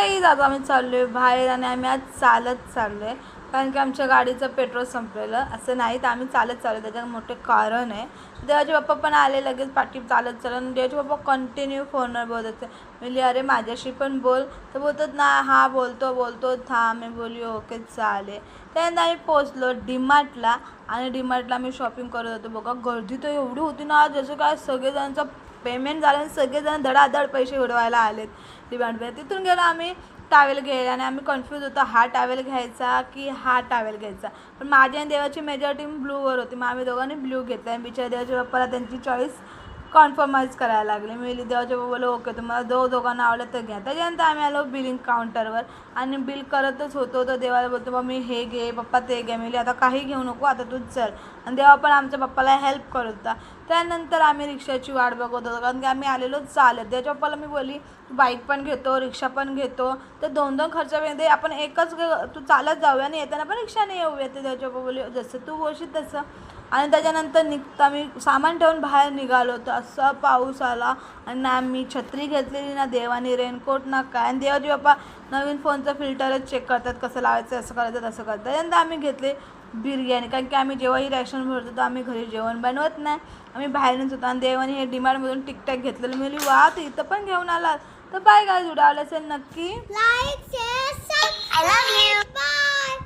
Guys आता आम्ही चाललो आहे बाहेर आणि आम्ही आज चालत चाललो आहे कारण की आमच्या गाडीचं पेट्रोल संपलेलं असं नाही तर आम्ही चालत चाललो त्याचं मोठे कारण आहे. देवाचे पप्पा पण आले लगेच पाठी चालत चालून देवाचे पप्पा कंटिन्यू फोनवर बोलत होते. मी अरे माझ्याशी पण बोल तर बोलतात ना हा बोलतो थांब. मी बोलली ओके चालेल. त्यानंतर आम्ही पोचलो डीमार्टला आणि डीमार्टला आम्ही शॉपिंग करत होतो. बघा गर्दी तर एवढी होती ना जसं काय सगळेजणांचं पेमेंट झालं आणि सगळेजण धडाधड पैसे उडवायला आलेत डीमार्टमध्ये. तिथून गेलो आम्ही टावेल घ्यायला आणि आम्ही कन्फ्यूज होतो हा टावेल घ्यायचा की हा टावेल घ्यायचा. पण माझी आणि देवाची मेजॉरिटी ब्लूवर होती मग आम्ही दोघांनी ब्ल्यू घेतला आणि बिचारा देवाच्या पप्पाला त्यांची चॉईस कॉन्फर्माइज करायला लागले. मी देवाच्या पप्पाला ओके तुम्हाला दोघांना आवडलं तर घ्या. त्याच्यानंतर आम्ही आलो बिलिंग काउंटरवर आणि बिल करतच होतो तर देवाला बोलतो मग मी हे घे पप्पा ते घे. मी आता काही घेऊ नको आता तूच चल. आणि देवा पण आमच्या पप्पाला हेल्प करत होता. त्यानंतर आम्ही रिक्षाची वाट बघत होतो कारण की आम्ही आलेलो चालत. त्याच्या पप्पाला मी बोलली बाईक पण घेतो रिक्षा पण घेतो तर दोन खर्चामध्ये आपण एकच तू चालत जाऊया आणि येताना पण रिक्षाने येऊया. ते त्याच्या पप्पा बोलले जसं तू बोलशील तसं. आणि त्याच्यानंतर निघता मी सामान ठेवून बाहेर निघालो तर असा पाऊस आला आणि ना मी छत्री घेतलेली ना देवाने रेनकोट ना काय. आणि देवाचे पप्पा नवीन फोनचं फिल्टरच चेक करतात कसं लावायचं असं करायचं तसं करतात. त्यानंतर आम्ही घेतले बिर्याणी कारण की आम्ही जेव्हाही रॅशन भरतो तर आम्ही घरी जेवण बनवत नाही आम्ही बाहेरच होतो. आणि देवाने हे डीमार्टमधून टिकटॅक घेतलेलं. मी बोलली वा तू इथं पण घेऊन आलात तर बाय गाईज व्हिडिओ आवडला असेल नक्की लाईक शेअर सबस्क्राईब बाय.